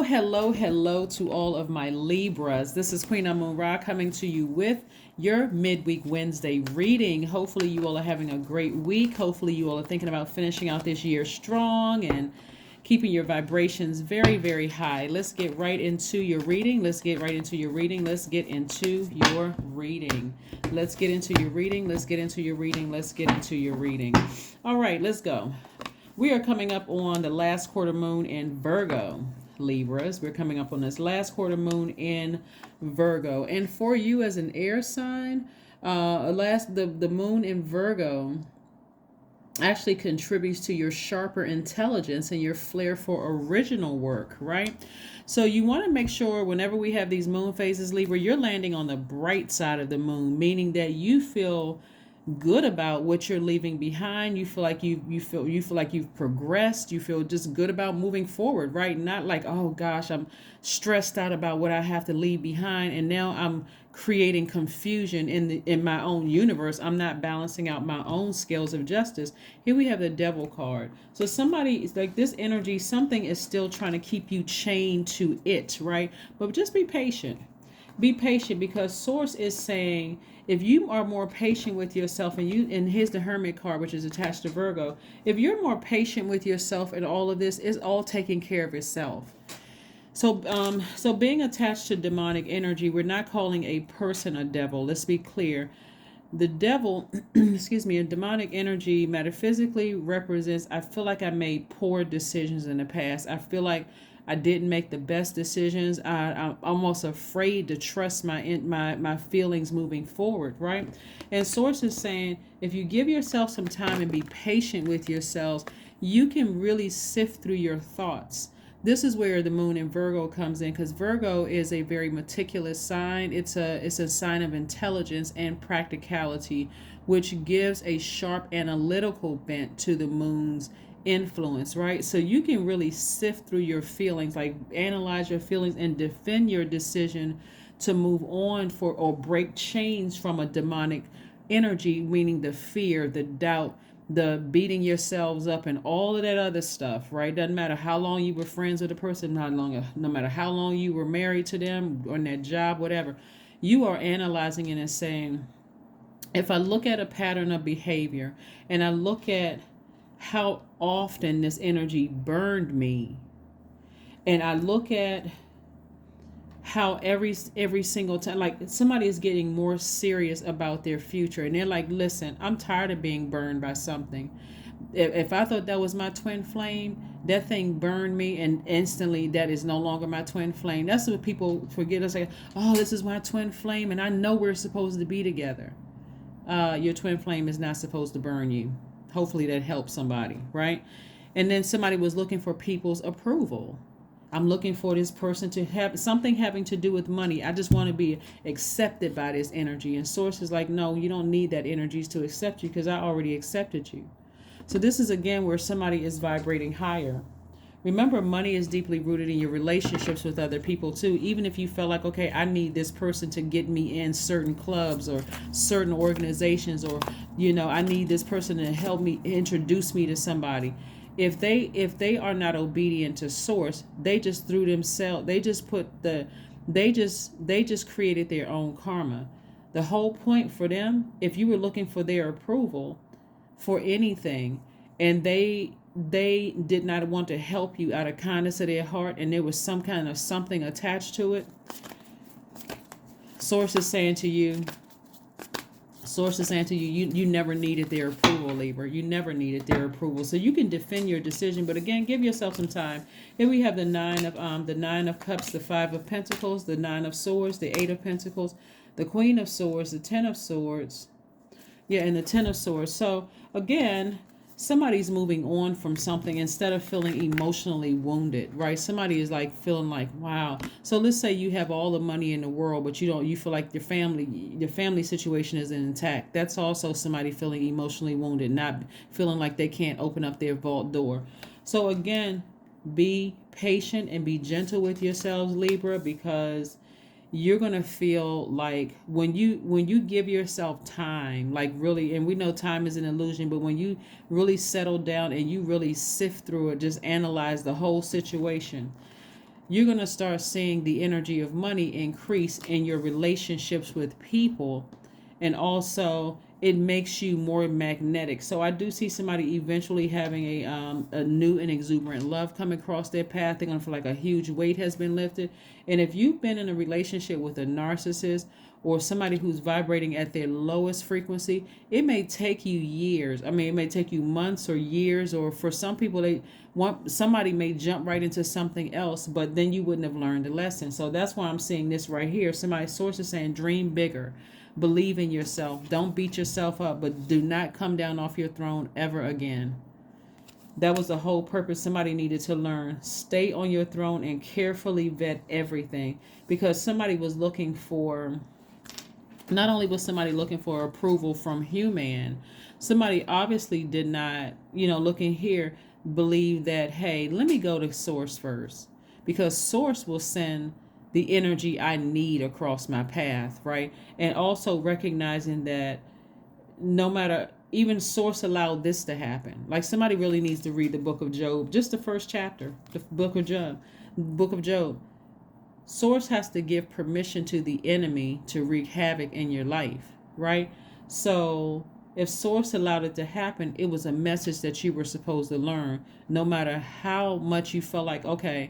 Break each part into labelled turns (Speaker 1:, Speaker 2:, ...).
Speaker 1: Hello to all of my Libras. This is Queen Amun Ra coming to you with your midweek Wednesday reading. Hopefully, you all are having a great week. Hopefully, you all are thinking about finishing out this year strong and keeping your vibrations very, very high. Let's get right into your reading. Let's get into your reading. Let's get into your reading. All right, let's go. We are coming up on the last quarter moon in Virgo, Libras. We're coming up on this last quarter moon in Virgo. And for you as an air sign, the moon in Virgo actually contributes to your sharper intelligence and your flair for original work, right? So you want to make sure whenever we have these moon phases, Libra, you're landing on the bright side of the moon, meaning that you feel good about what you're leaving behind. You feel like you feel like you've progressed. You feel just good about moving forward, right? Not like, oh gosh, I'm stressed out about what I have to leave behind, and now I'm creating confusion in my own universe. I'm not balancing out my own scales of justice. Here we have the Devil card. So somebody is like, this energy, something is still trying to keep you chained to it, right? But just be patient. Be patient, because Source is saying if you are more patient with yourself, and here's the Hermit card, which is attached to Virgo. If you're more patient with yourself and all of this, is all taking care of itself. So being attached to demonic energy, we're not calling a person a devil. Let's be clear. The devil, excuse me, a demonic energy metaphysically represents, I feel like I made poor decisions in the past. I feel like I didn't make the best decisions. I'm almost afraid to trust my feelings moving forward, right? And Source is saying, if you give yourself some time and be patient with yourselves, you can really sift through your thoughts. This is where the moon in Virgo comes in, because Virgo is a very meticulous sign. It's a sign of intelligence and practicality, which gives a sharp analytical bent to the moon's influence, right? So you can really sift through your feelings, like analyze your feelings and defend your decision to move on or break chains from a demonic energy, meaning the fear, the doubt, the beating yourselves up, and all of that other stuff, right? Doesn't matter how long you were friends with a person, no matter how long you were married to them or in that job, whatever. You are analyzing it and saying, if I look at a pattern of behavior and I look at how often this energy burned me, and I look at how every single time, like, somebody is getting more serious about their future, and they're like, listen, I'm tired of being burned by something. If I thought that was my twin flame, that thing burned me, and instantly that is no longer my twin flame. That's what people forget. It's like, oh, this is my twin flame, and I know we're supposed to be together. Your twin flame is not supposed to burn you. Hopefully that helps somebody, right? And then somebody was looking for people's approval. I'm looking for this person to have something having to do with money. I just want to be accepted by this energy. And Source is like, no, you don't need that energy to accept you, because I already accepted you. So this is again where somebody is vibrating higher. Remember, money is deeply rooted in your relationships with other people too. Even if you felt like, okay, I need this person to get me in certain clubs or certain organizations, or, I need this person to help me introduce me to somebody. If they are not obedient to Source, they just threw themselves. They just created their own karma. The whole point for them, if you were looking for their approval for anything, and they did not want to help you out of kindness of their heart, and there was some kind of something attached to it, Source is saying to you, you never needed their approval, Libra. You never needed their approval. So you can defend your decision, but again, give yourself some time. Here we have the Nine of Cups, the Five of Pentacles, the Nine of Swords, the Eight of Pentacles, the Queen of Swords, the Ten of Swords, and the Ten of Swords. So again, somebody's moving on from something instead of feeling emotionally wounded, right? Somebody is like feeling like, wow. So let's say you have all the money in the world, but you feel like your family situation isn't intact. That's also somebody feeling emotionally wounded, not feeling like they can't open up their vault door. So again, be patient and be gentle with yourselves, Libra, because you're going to feel like when you give yourself time, like really, and we know time is an illusion, but when you really settle down and you really sift through it, just analyze the whole situation, you're going to start seeing the energy of money increase in your relationships with people. And also, it makes you more magnetic. So I do see somebody eventually having a new and exuberant love come across their path. They're going to feel like a huge weight has been lifted. And if you've been in a relationship with a narcissist or somebody who's vibrating at their lowest frequency, it may take you years. I mean, it may take you months or years, or for some people, somebody may jump right into something else, but then you wouldn't have learned the lesson. So that's why I'm seeing this right here. Somebody's source is saying, dream bigger. Believe in yourself. Don't beat yourself up, but do not come down off your throne ever again. That was the whole purpose somebody needed to learn. Stay on your throne and carefully vet everything, because somebody was looking for, not only was somebody looking for approval from human, somebody obviously did not, looking here, believe that, hey, let me go to source first, because source will send the energy I need across my path, right? And also recognizing that no matter, even source allowed this to happen. Like, somebody really needs to read the book of Job, just the first chapter, the book of Job. Source has to give permission to the enemy to wreak havoc in your life, right? So if source allowed it to happen, it was a message that you were supposed to learn, no matter how much you felt like, okay,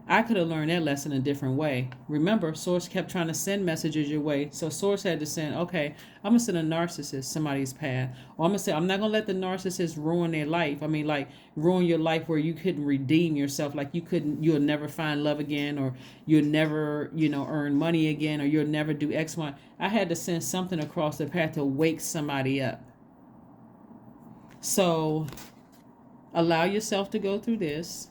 Speaker 1: I could have learned that lesson a different way. Remember, source kept trying to send messages your way. So source had to send, okay, I'm going to send a narcissist somebody's path. Or I'm going to say, I'm not going to let the narcissist ruin their life. I mean, like, ruin your life where you couldn't redeem yourself. Like, you'll never find love again, or you'll never, earn money again, or you'll never do X, Y. I had to send something across the path to wake somebody up. So allow yourself to go through this.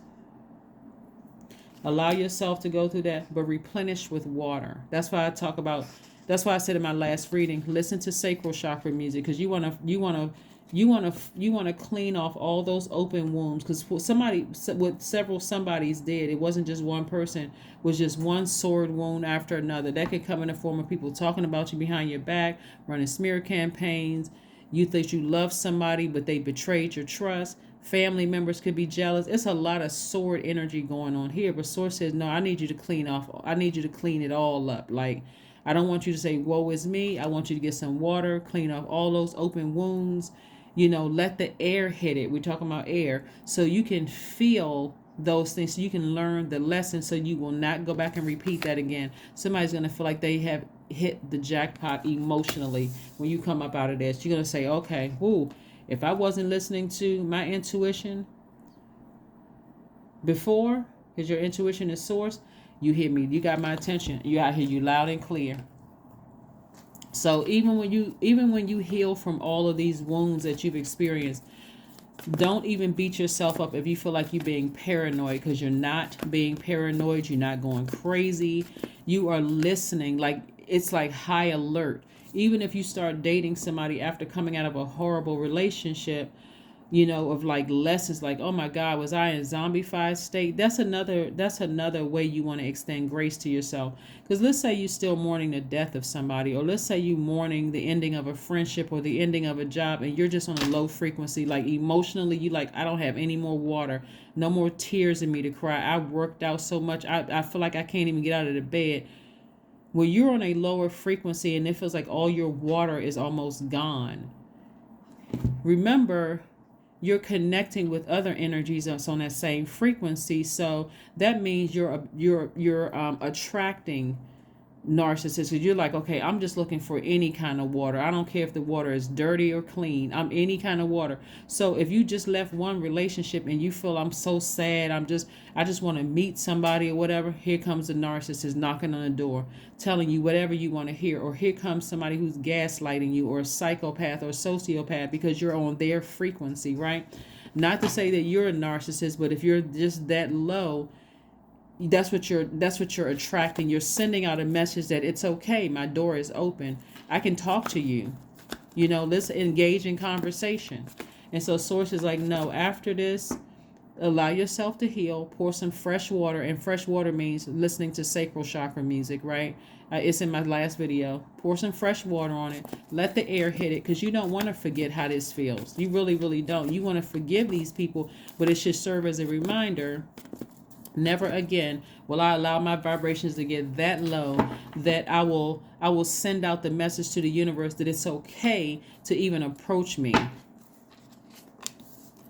Speaker 1: Allow yourself to go through that, but replenish with water. That's why I said in my last reading, listen to sacral chakra music, because you want to clean off all those open wounds. Because what several somebodies did, it wasn't just one person, was just one sword wound after another. That could come in the form of people talking about you behind your back, running smear campaigns. You think you love somebody, but they betrayed your trust. Family members could be jealous. It's a lot of sword energy going on here. But source says, no, I need you to clean off. I need you to clean it all up. Like, I don't want you to say, woe is me. I want you to get some water, clean off all those open wounds. Let the air hit it. We're talking about air. So you can feel those things. So you can learn the lesson, so you will not go back and repeat that again. Somebody's going to feel like they have hit the jackpot emotionally when you come up out of this. You're going to say, okay, whoo. If I wasn't listening to my intuition before, because your intuition is source, you hear me. You got my attention. I hear you loud and clear. So even when you heal from all of these wounds that you've experienced, don't even beat yourself up if you feel like you're being paranoid, because you're not being paranoid. You're not going crazy. You are listening. Like, it's like high alert. Even if you start dating somebody after coming out of a horrible relationship, of like lessons like, oh my God, was I in zombified state? That's another way you want to extend grace to yourself. Because let's say you're still mourning the death of somebody, or let's say you mourning the ending of a friendship or the ending of a job, and you're just on a low frequency, like emotionally, you like, I don't have any more water, no more tears in me to cry. I worked out so much. I feel like I can't even get out of the bed. When you're on a lower frequency and it feels like all your water is almost gone, remember, you're connecting with other energies that's on that same frequency. So that means you're attracting narcissist, because you're like, okay, I'm just looking for any kind of water. I don't care if the water is dirty or clean. I'm any kind of water. So if you just left one relationship and you feel, I'm so sad, I just want to meet somebody or whatever, here comes the narcissist knocking on the door, telling you whatever you want to hear. Or here comes somebody who's gaslighting you, or a psychopath or a sociopath, because you're on their frequency, right? Not to say that you're a narcissist, but if you're just that low, that's what you're attracting. You're sending out a message that it's okay, my door is open, I can talk to you, let's engage in conversation. And so source is like, no, after this, allow yourself to heal, pour some fresh water. And fresh water means listening to sacral chakra music, right? It's in my last video. Pour some fresh water on it, let the air hit it, because you don't want to forget how this feels. You really, really don't. You want to forgive these people, but it should serve as a reminder Never again will I allow my vibrations to get that low that I will send out the message to the universe that it's okay to even approach me.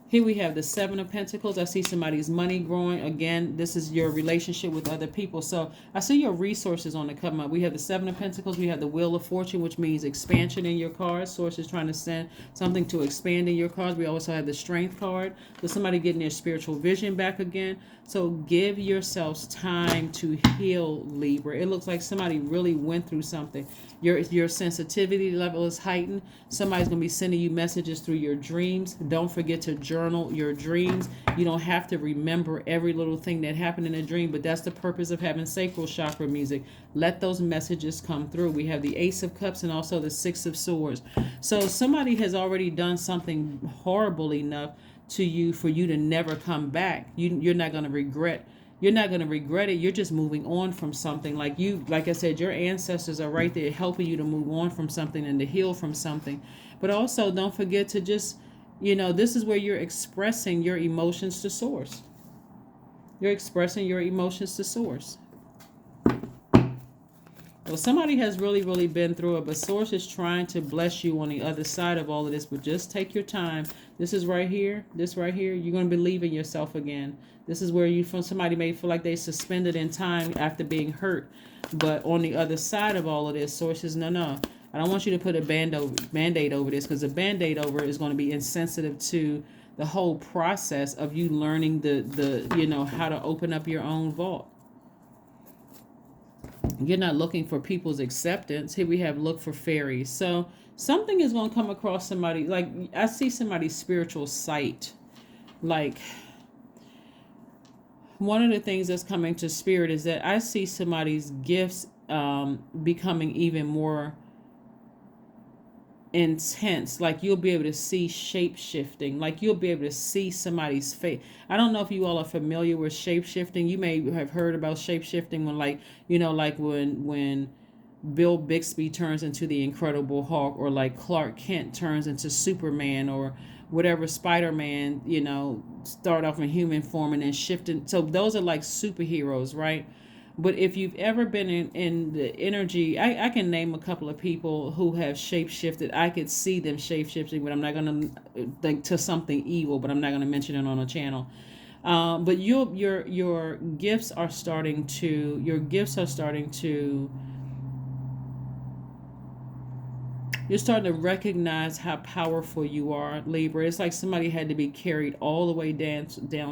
Speaker 1: Here we have the Seven of Pentacles. I see somebody's money growing. Again, this is your relationship with other people. So I see your resources on the come up. We have the Seven of Pentacles. We have the Wheel of Fortune, which means expansion in your cards. Source is trying to send something to expand in your cards. We also have the Strength card. So somebody getting their spiritual vision back again. So give yourselves time to heal, Libra. It looks like somebody really went through something. Your sensitivity level is heightened. Somebody's going to be sending you messages through your dreams. Don't forget to journal your dreams. You don't have to remember every little thing that happened in a dream, but that's the purpose of having sacral chakra music. Let those messages come through. We have the Ace of Cups and also the Six of Swords. So somebody has already done something horrible enough to you for you to never come back. You're not going to regret. You're not going to regret it. You're just moving on from something. Like I said, your ancestors are right there helping you to move on from something and to heal from something. But also don't forget to just, this is where you're expressing your emotions to source. You're expressing your emotions to source. Well, somebody has really, really been through it, but Source is trying to bless you on the other side of all of this, but just take your time. This is right here. This right here. You're going to believe in yourself again. This is where somebody may feel like they suspended in time after being hurt. But on the other side of all of this, Source says, no. I don't want you to put a Band-Aid over this, because a Band-Aid over is going to be insensitive to the whole process of you learning how to open up your own vault. You're not looking for people's acceptance. Here we have look for fairies. So something is going to come across somebody. Like I see somebody's spiritual sight. Like one of the things that's coming to spirit is that I see somebody's gifts becoming even more intense. Like you'll be able to see shape shifting. Like you'll be able to see somebody's face. I don't know if you all are familiar with shape shifting. You may have heard about shape shifting when when Bill Bixby turns into the Incredible Hulk, or like Clark Kent turns into Superman, or whatever, Spider-Man, start off in human form and then shifting. So those are like superheroes, right? But if you've ever been in the energy, I can name a couple of people who have shape-shifted. I could see them shape-shifting, but I'm not going to think to something evil, but I'm not going to mention it on a channel. But your gifts are starting to, you're starting to recognize how powerful you are, Libra. It's like somebody had to be carried all the way down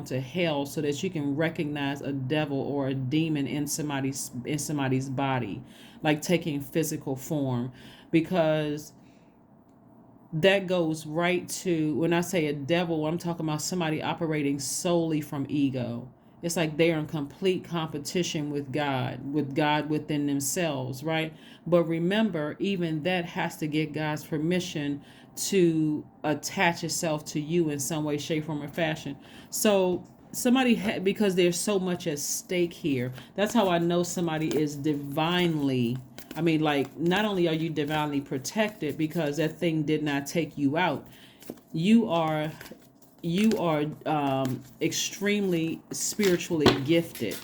Speaker 1: to hell so that you can recognize a devil or a demon in somebody's body, like taking physical form, because that goes right to, when I say a devil, I'm talking about somebody operating solely from ego. It's like they're in complete competition with God within themselves, right? But remember, even that has to get God's permission to attach itself to you in some way, shape, form, or fashion. So because there's so much at stake here. That's how I know somebody is divinely, not only are you divinely protected because that thing did not take you out, you are extremely spiritually gifted.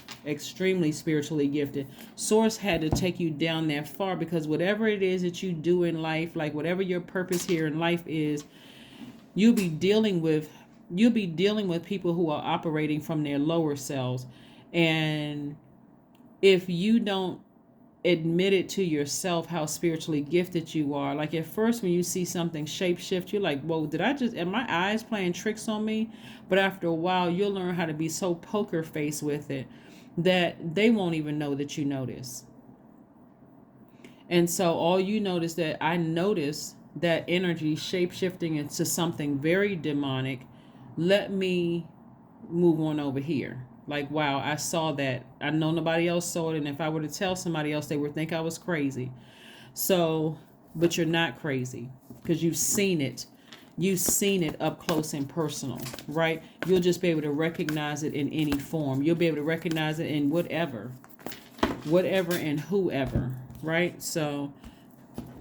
Speaker 1: Source had to take you down that far, because whatever it is that you do in life, like whatever your purpose here in life is, you'll be dealing with people who are operating from their lower selves. And if you don't admit it to yourself how spiritually gifted you are, like at first when you see something shape shift, you're like, whoa, am my eyes playing tricks on me? But after a while, you'll learn how to be so poker face with it that they won't even know that you notice. And so all you notice that I notice that energy shape shifting into something very demonic. Let me move on over here. Like, wow, I saw that. I know nobody else saw it. And if I were to tell somebody else, they would think I was crazy. So, but you're not crazy, because you've seen it. You've seen it up close and personal, right? You'll just be able to recognize it in any form. You'll be able to recognize it in whatever and whoever, right? So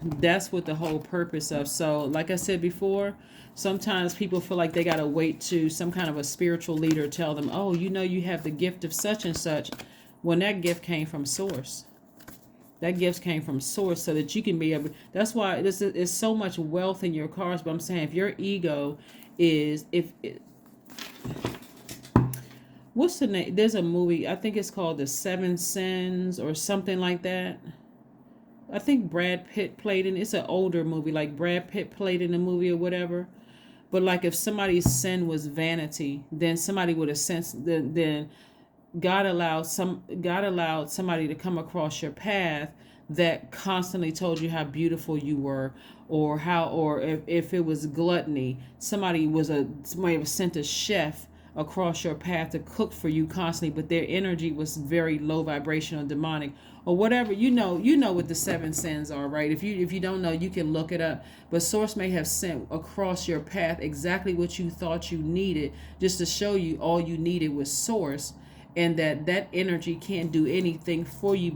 Speaker 1: That's what the whole purpose of. So, like I said before, sometimes people feel like they got to wait to some kind of a spiritual leader tell them, oh, you know, you have the gift of such and such, when that gift came from source. That gift came from source, so that you can be able. That's why this is so much wealth in your cards. But I'm saying, if your ego is, if it, what's the name? There's a movie, I think it's called The Seven Sins or something like that. I think Brad Pitt played in. It's an older movie, like Brad Pitt played in the movie or whatever. But like, if somebody's sin was vanity, then somebody would have sensed. Then God allowed somebody to come across your path that constantly told you how beautiful you were, or how, or if it was gluttony, somebody was sent a chef across your path to cook for you constantly, but their energy was very low vibrational, demonic, or whatever. You know what the seven sins are, right? If you don't know, you can look it up. But source may have sent across your path exactly what you thought you needed, just to show you all you needed was source, and that energy can't do anything for you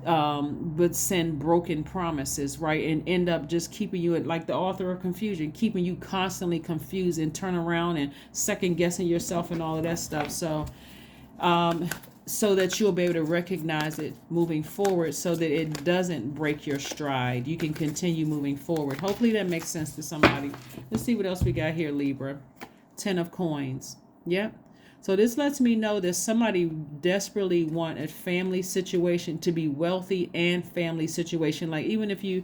Speaker 1: but send broken promises, right? And end up just keeping you, like the author of confusion, keeping you constantly confused and turn around and second guessing yourself and all of that stuff. So that you'll be able to recognize it moving forward, so that it doesn't break your stride. You can continue moving forward. Hopefully that makes sense to somebody. Let's see what else we got here, Libra. 10 of coins. Yep. So this lets me know that somebody desperately want a family situation to be wealthy, and family situation. Like, even if you